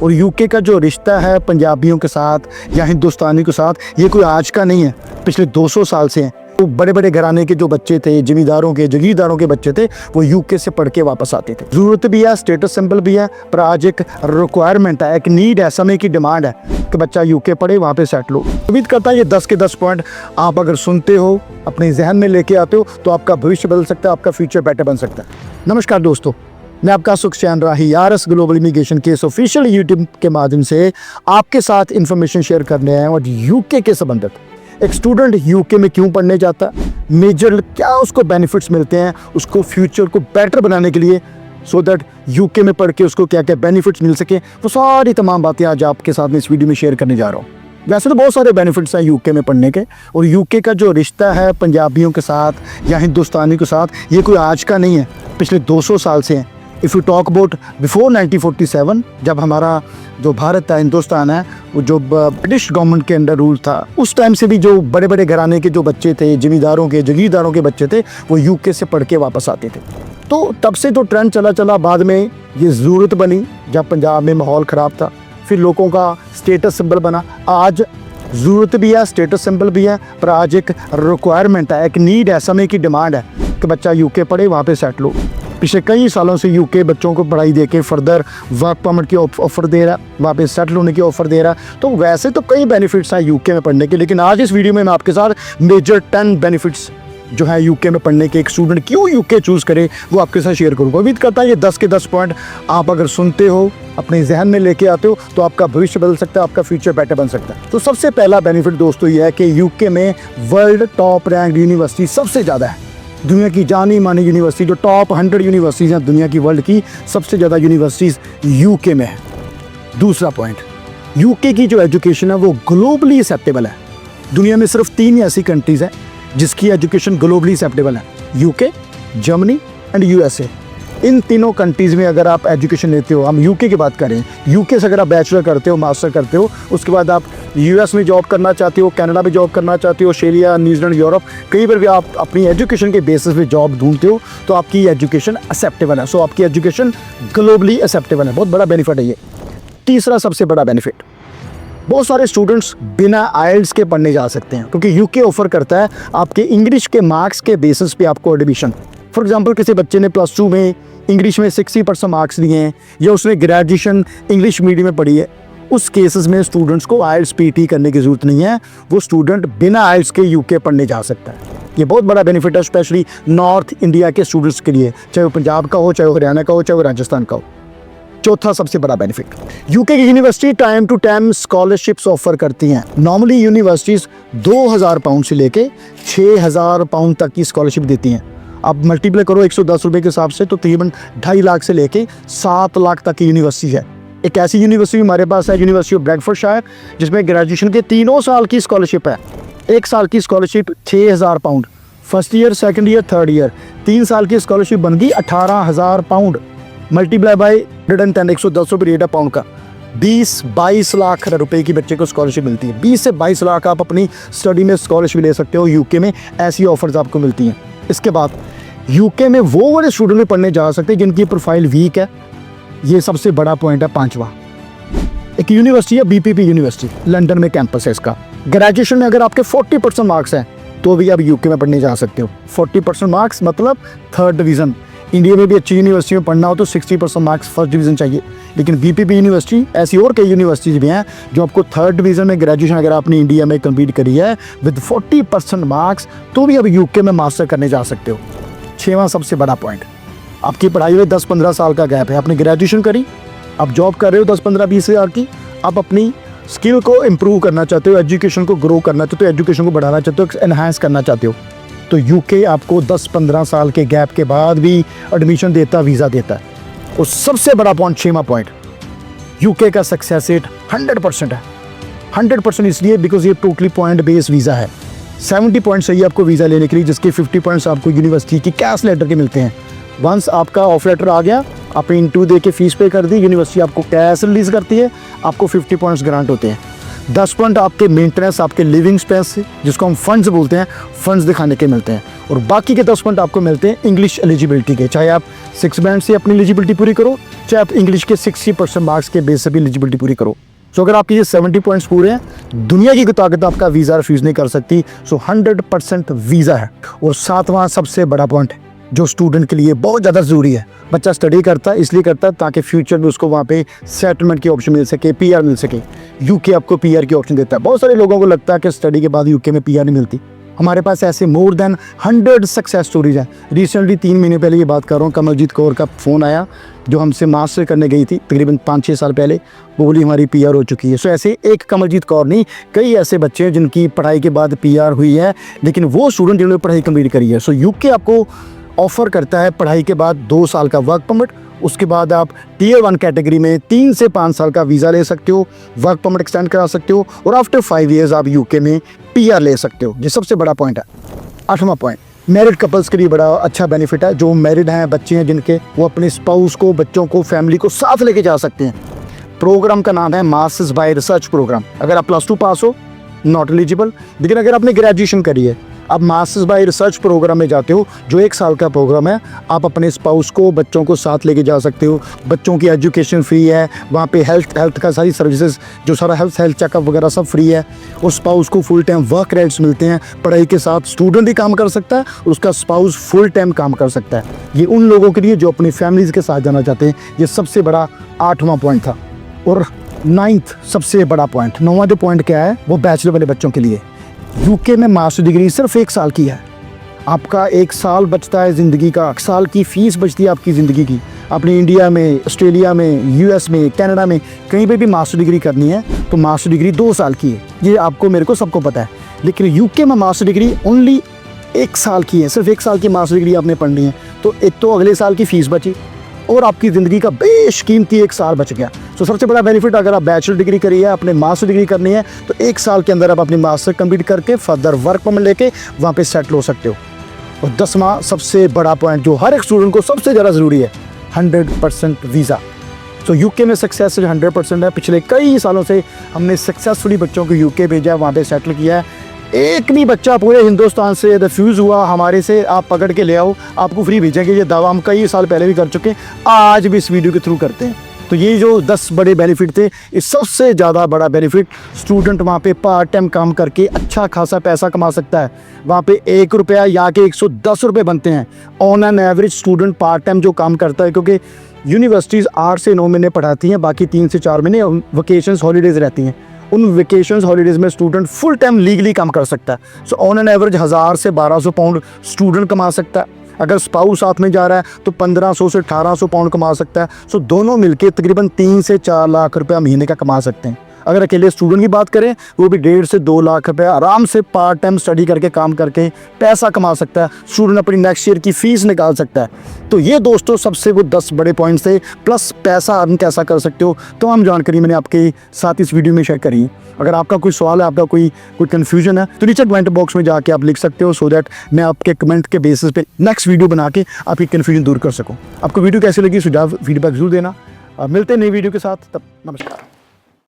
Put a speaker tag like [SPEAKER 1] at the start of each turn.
[SPEAKER 1] और यूके का जो रिश्ता है पंजाबियों के साथ या हिंदुस्तानी के साथ, ये कोई आज का नहीं है, पिछले 200 साल से है। तो बड़े बड़े घराने के जो बच्चे थे, जमींदारों के जगीरदारों के बच्चे थे, वो यूके से पढ़ के वापस आते थे। ज़रूरत भी है, स्टेटस सिंबल भी है, पर आज एक रिक्वायरमेंट है, एक नीड है, समय की डिमांड है कि बच्चा यूके पढ़े, वहाँ पे सेटल हो। उम्मीद करता है ये 10 के 10 पॉइंट आप अगर सुनते हो, अपने जहन में लेके आते हो, तो आपका भविष्य बदल सकता है, आपका फ्यूचर बेटर बन सकता है। नमस्कार दोस्तों, मैं आपका सुखचैन राही आरएस ग्लोबल इमिग्रेशन के ऑफिशियल यूट्यूब के माध्यम से आपके साथ इंफॉर्मेशन शेयर करने आए हैं। और यूके के संबंधित एक स्टूडेंट यूके में क्यों पढ़ने जाता है, मेजर क्या उसको बेनिफिट्स मिलते हैं, उसको फ्यूचर को बेटर बनाने के लिए, सो दैट यूके में पढ़ के उसको क्या क्या बेनिफिट्स मिल सके, वो सारी तमाम बातें आज आपके साथ में इस वीडियो में शेयर करने जा रहा हूँ। वैसे तो बहुत सारे बेनिफिट्स हैं यूके में पढ़ने के, और यूके का जो रिश्ता है पंजाबियों के साथ या हिंदुस्तानी के साथ, ये कोई आज का नहीं है, पिछले 200 साल से है। If you talk about before 1947, जब हमारा जो भारत है, हिंदुस्तान है, वो जो ब्रिटिश गवर्नमेंट के अंडर रूल था, उस टाइम से भी जो बड़े बड़े घराने के जो बच्चे थे, जमींदारों के जगीरदारों के बच्चे थे, वो यूके से पढ़ के वापस आते थे। तो तब से तो ट्रेंड चला बाद में ये ज़रूरत बनी, जब पंजाब में माहौल ख़राब था, फिर लोगों का स्टेटस सिंबल बना। आज ज़रूरत भी है, स्टेटस सिंबल भी है, पर आज एक रिक्वायरमेंट है, एक नीड है, समय की डिमांड है कि बच्चा यूके पढ़े, वहाँ पे सेटल हो। पिछले कई सालों से यूके बच्चों को पढ़ाई देके फर्दर वर्क परमिट की ऑफ़र दे रहा है, वहाँ पे सेटल होने की ऑफ़र दे रहा है। तो वैसे तो कई बेनिफिट्स हैं यूके में पढ़ने के, लेकिन आज इस वीडियो में मैं आपके साथ मेजर 10 बेनिफिट्स जो है यूके में पढ़ने के, एक स्टूडेंट क्यों यूके चूज़ करे, वो आपके साथ शेयर करूँगा। उम्मीद करता है ये 10 के 10 पॉइंट आप अगर सुनते हो, अपने जहन में लेके आते हो, तो आपका भविष्य बदल सकता है, आपका फ्यूचर बेटर बन सकता है। तो सबसे पहला बेनिफिट दोस्तों ये है कि यूके में वर्ल्ड टॉप रैंक यूनिवर्सिटी सबसे ज़्यादा है। दुनिया की जानी मानी यूनिवर्सिटी, जो टॉप 100 यूनिवर्सिटीज़ हैं दुनिया की, वर्ल्ड की सबसे ज़्यादा यूनिवर्सिटीज़ यूके में है। दूसरा पॉइंट, यूके की जो एजुकेशन है वो ग्लोबली एक्सेप्टेबल है। दुनिया में सिर्फ 3 ऐसी कंट्रीज़ हैं जिसकी एजुकेशन ग्लोबली एक्सेप्टेबल है, यूके, जर्मनी एंड यूएसए। इन तीनों कंट्रीज़ में अगर आप एजुकेशन लेते हो, हम यूके की बात करें, यूके से अगर आप बैचलर करते हो, मास्टर करते हो, उसके बाद आप यूएस में जॉब करना चाहते हो, कनाडा में जॉब करना चाहते हो, ऑस्ट्रेलिया, न्यूजीलैंड, यूरोप, कहीं पर भी आप अपनी एजुकेशन के बेसिस पे जॉब ढूंढते हो, तो आपकी एजुकेशन एक्सेप्टेबल है। सो आपकी एजुकेशन ग्लोबली एक्सेप्टेबल है। बहुत बड़ा बेनिफिट है ये। तीसरा सबसे बड़ा बेनिफिट, बहुत सारे स्टूडेंट्स बिना आइल्स के पढ़ने जा सकते हैं, क्योंकि यूके ऑफर करता है आपके इंग्लिश के मार्क्स के बेसिस पे आपको एडमिशन। फॉर एग्जांपल, किसी बच्चे ने +2 में इंग्लिश में 60% मार्क्स लिए हैं, या उसने ग्रेजुएशन इंग्लिश मीडियम में पढ़ी है, उस केसेस में स्टूडेंट्स को आइल्स पीटी करने की ज़रूरत नहीं है। वो स्टूडेंट बिना आइल्स के यूके पढ़ने जा सकता है। ये बहुत बड़ा बेनिफिट है, स्पेशली नॉर्थ इंडिया के स्टूडेंट्स के लिए, चाहे वो पंजाब का हो, चाहे वो हरियाणा का हो, चाहे वो राजस्थान का हो। चौथा सबसे बड़ा बेनिफिट, यूके की university time to time scholarships offer करती हैं। नॉर्मली यूनिवर्सिटीज़ 2000 पाउंड से लेके 6000 पाउंड तक की स्कॉलरशिप देती हैं। आप मल्टीप्लाई करो 110 रुपये के हिसाब से, तो तकरीबन 2.5 लाख से लेके 7 लाख तक की यूनिवर्सिटी है। एक ऐसी यूनिवर्सिटी हमारे पास है, यूनिवर्सिटी ऑफ ब्रैडफोर्डशायर, जिसमें ग्रेजुएशन के 3 साल की स्कॉलरशिप है। 1 साल की scholarship 6000 pound, first year, second year, third year, 3 साल की स्कॉलरशिप बन गई 18,000 पाउंड, मल्टीप्लाई बाई 110, 110 रुपये रेट है पाउंड का। 20-22 लाख रुपए की बच्चे को स्कॉलरशिप मिलती है। 20 से 22 लाख आप अपनी स्टडी में स्कॉलरशिप ले सकते हो यूके में, ऐसी ऑफर्स आपको मिलती हैं। इसके बाद यूके में वो वाले स्टूडेंट में पढ़ने जा सकते हैं जिनकी प्रोफाइल वीक है। ये सबसे बड़ा पॉइंट है। 5वां, एक यूनिवर्सिटी है बीपीपी यूनिवर्सिटी, लंदन में कैंपस है इसका। ग्रेजुएशन में अगर आपके 40% मार्क्स हैं तो भी आप यूके में पढ़ने जा सकते हो। 40% मार्क्स मतलब 3rd डिवीज़न। इंडिया में भी अच्छी यूनिवर्सिटी में पढ़ना हो तो 60% मार्क्स फर्स्ट डिवीज़न चाहिए, लेकिन बीपीपी यूनिवर्सिटी, ऐसी और कई यूनिवर्सिटीज़ भी हैं जो आपको 3rd डिवीज़न में ग्रेजुएशन अगर आपने इंडिया में कंप्लीट करी है विद 40% मार्क्स, तो भी अब यूके में मास्टर करने जा सकते हो। 6वां सबसे बड़ा पॉइंट, आपकी पढ़ाई में 10-15 साल का गैप है, आपने ग्रेजुएशन करी, आप जॉब कर रहे हो 10-15-20 हज़ार की, आप अपनी स्किल को इम्प्रूव करना चाहते हो, एजुकेशन को ग्रो करना चाहते हो, एजुकेशन को बढ़ाना चाहते हो, एनहांस करना चाहते हो, तो यूके आपको 10-15 साल के गैप के बाद भी एडमिशन देता, वीज़ा देता है। और सबसे बड़ा पॉइंट, 6वां पॉइंट, यूके का सक्सेस रेट 100% है। 100% इसलिए बिकॉज ये टोटली पॉइंट बेस्ड वीज़ा है। 70 पॉइंट चाहिए आपको वीज़ा लेने के लिए, जिसके 50 पॉइंट्स आपको यूनिवर्सिटी की कैश लेटर के मिलते हैं। वंस आपका ऑफ लेटर आ गया, आपने इंटरव्यू दे के फीस पे कर दी, यूनिवर्सिटी आपको कैश रिलीज़ करती है, आपको 50 पॉइंट्स ग्रांट होते हैं। 10 पॉइंट आपके मेंटेनेंस, आपके लिविंग स्पेस से, जिसको हम फंड्स बोलते हैं, फंड्स दिखाने के मिलते हैं। और बाकी के 10 पॉइंट आपको मिलते हैं इंग्लिश एलिजिबिलिटी के, चाहे आप 6 बैंड से अपनी एलिजिबिलिटी पूरी करो, चाहे आप इंग्लिश के 60% मार्क्स के बेस से भी एलिजिबिलिटी पूरी करो। सो अगर आपके ये 70 पॉइंट्स पूरे हैं, दुनिया की ताकत आपका वीज़ा रिफ्यूज़ नहीं कर सकती। सो 100% वीज़ा है। और 7वां सबसे बड़ा पॉइंट है जो स्टूडेंट के लिए बहुत ज़्यादा ज़रूरी है। बच्चा स्टडी करता है इसलिए करता है ताकि फ्यूचर में उसको वहाँ पे सेटलमेंट की ऑप्शन मिल सके, पीआर मिल सके। यूके आपको पीआर की ऑप्शन देता है। बहुत सारे लोगों को लगता है कि स्टडी के बाद यूके में पीआर नहीं मिलती। हमारे पास ऐसे मोर देन 100 सक्सेस स्टोरीज हैं। रिसेंटली 3 महीने पहले ये बात कर रहा हूँ, कमलजीत कौर का फ़ोन आया जो हमसे मास्टर करने गई थी तकरीबन 5-6 साल पहले। वो बोली हमारी पीआर हो चुकी है। सो ऐसे एक कमलजीत कौर नहीं, कई ऐसे बच्चे हैं जिनकी पढ़ाई के बाद पीआर हुई है, लेकिन वो स्टूडेंट जिन्होंने पढ़ाई कंप्लीट करी है। सो यूके आपको ऑफ़र करता है पढ़ाई के बाद 2 साल का वर्क परमिट। उसके बाद आप टियर 1 कैटेगरी में 3 से 5 साल का वीज़ा ले सकते हो, वर्क परमिट एक्सटेंड करा सकते हो, और आफ्टर 5 ईयर्स आप यूके में पीआर ले सकते हो। ये सबसे बड़ा पॉइंट है। 8वां पॉइंट, मैरिड कपल्स के लिए बड़ा अच्छा बेनिफिट है। जो मैरिड हैं, बच्चे हैं जिनके, वो अपने स्पाउस को, बच्चों को, फैमिली को साथ लेके जा सकते हैं। प्रोग्राम का नाम है मास्टर्स बाय रिसर्च प्रोग्राम। अगर आप +2 पास हो, नॉट एलिजिबल, लेकिन अगर आपने ग्रेजुएशन करी है, आप मास्टर्स बाय रिसर्च प्रोग्राम में जाते हो, जो 1 साल का प्रोग्राम है। आप अपने स्पाउस को, बच्चों को साथ लेके जा सकते हो। बच्चों की एजुकेशन फ्री है, वहाँ पे हेल्थ का सारी सर्विसेज, जो सारा हेल्थ चेकअप वगैरह सब फ्री है। और स्पाउस को फुल टाइम वर्क राइट्स मिलते हैं। पढ़ाई के साथ स्टूडेंट भी काम कर सकता है, उसका स्पाउस फुल टाइम काम कर सकता है। ये उन लोगों के लिए जो अपनी फैमिलीज़ के साथ जाना चाहते हैं। ये सबसे बड़ा 8वां पॉइंट था। और 9th सबसे बड़ा पॉइंट, 9वां जो पॉइंट क्या है, वो बैचलर वाले बच्चों के लिए। यूके में मास्टर डिग्री सिर्फ 1 साल की है। आपका 1 साल बचता है ज़िंदगी का, 1 साल की फ़ीस बचती है आपकी ज़िंदगी की। अपनी इंडिया में, ऑस्ट्रेलिया में, यूएस में, कनाडा में कहीं पे भी मास्टर डिग्री करनी है तो मास्टर डिग्री 2 साल की है। ये आपको, मेरे को, सबको पता है। लेकिन यूके में मास्टर डिग्री ओनली 1 साल की है। सिर्फ 1 साल की मास्टर डिग्री आपने पढ़नी है। तो एक तो अगले साल की फ़ीस बची और आपकी ज़िंदगी का बेशकीमती 1 साल बच गया। तो सबसे बड़ा बेनिफिट, अगर आप बैचलर डिग्री करी है, अपने मास्टर डिग्री करनी है, तो 1 साल के अंदर आप अपनी मास्टर कंप्लीट करके फर्दर वर्क परमिट लेके वहाँ पे सेटल हो सकते हो। और 10वां सबसे बड़ा पॉइंट जो हर एक स्टूडेंट को सबसे ज़्यादा ज़रूरी है, 100% वीज़ा। तो यूके में सक्सेस 100% है। पिछले कई सालों से हमने सक्सेसफुली बच्चों को यूके भेजा है, वहाँ पे सेटल किया है। एक भी बच्चा पूरे हिंदुस्तान से रिफ्यूज़ हुआ हमारे से, आप पकड़ के ले आओ, आपको फ्री भेजेंगे। ये दावा हम कई साल पहले भी कर चुके हैं, आज भी इस वीडियो के थ्रू करते हैं। तो ये जो 10 बड़े बेनिफिट थे, इस सबसे ज़्यादा बड़ा बेनिफिट, स्टूडेंट वहाँ पे पार्ट टाइम काम करके अच्छा खासा पैसा कमा सकता है। वहाँ पे 1 रुपया या के 110 रुपये बनते हैं on an average student part time जो काम करता है। क्योंकि यूनिवर्सिटीज़ 8 से 9 महीने पढ़ाती हैं, बाकी 3 से 4 महीने वेकेशंस हॉलीडेज़ रहती हैं। उन वेकेशंस हॉलीडेज़ में स्टूडेंट फुल टाइम लीगली काम कर सकता है। सो ऑन एन एवरेज 1000 से 1200 पाउंड स्टूडेंट कमा सकता है। अगर स्पाउस साथ में जा रहा है तो 1500 से 1800 पाउंड कमा सकता है। सो दोनों मिलके तकरीबन 3 से 4 लाख रुपया महीने का कमा सकते हैं। अगर अकेले स्टूडेंट की बात करें, वो भी 1.5 से 2 लाख रुपया आराम से पार्ट टाइम स्टडी करके, काम करके पैसा कमा सकता है। स्टूडेंट अपनी नेक्स्ट ईयर की फ़ीस निकाल सकता है। तो ये दोस्तों सबसे वो 10 बड़े पॉइंट्स थे। प्लस पैसा अर्न कैसा कर सकते हो, तमाम जानकारी मैंने आपके साथ इस वीडियो में शेयर करी। अगर आपका कोई सवाल है, आपका कोई कन्फ्यूजन है, तो नीचे कमेंट बॉक्स में जाके आप लिख सकते हो, सो दैट मैं आपके कमेंट के बेसिस पे नेक्स्ट वीडियो बना के आपकी कन्फ्यूजन दूर कर सकूँ। आपको वीडियो कैसी लगी, सुझाव फीडबैक जरूर देना। मिलते हैं नई वीडियो के साथ, तब नमस्कार।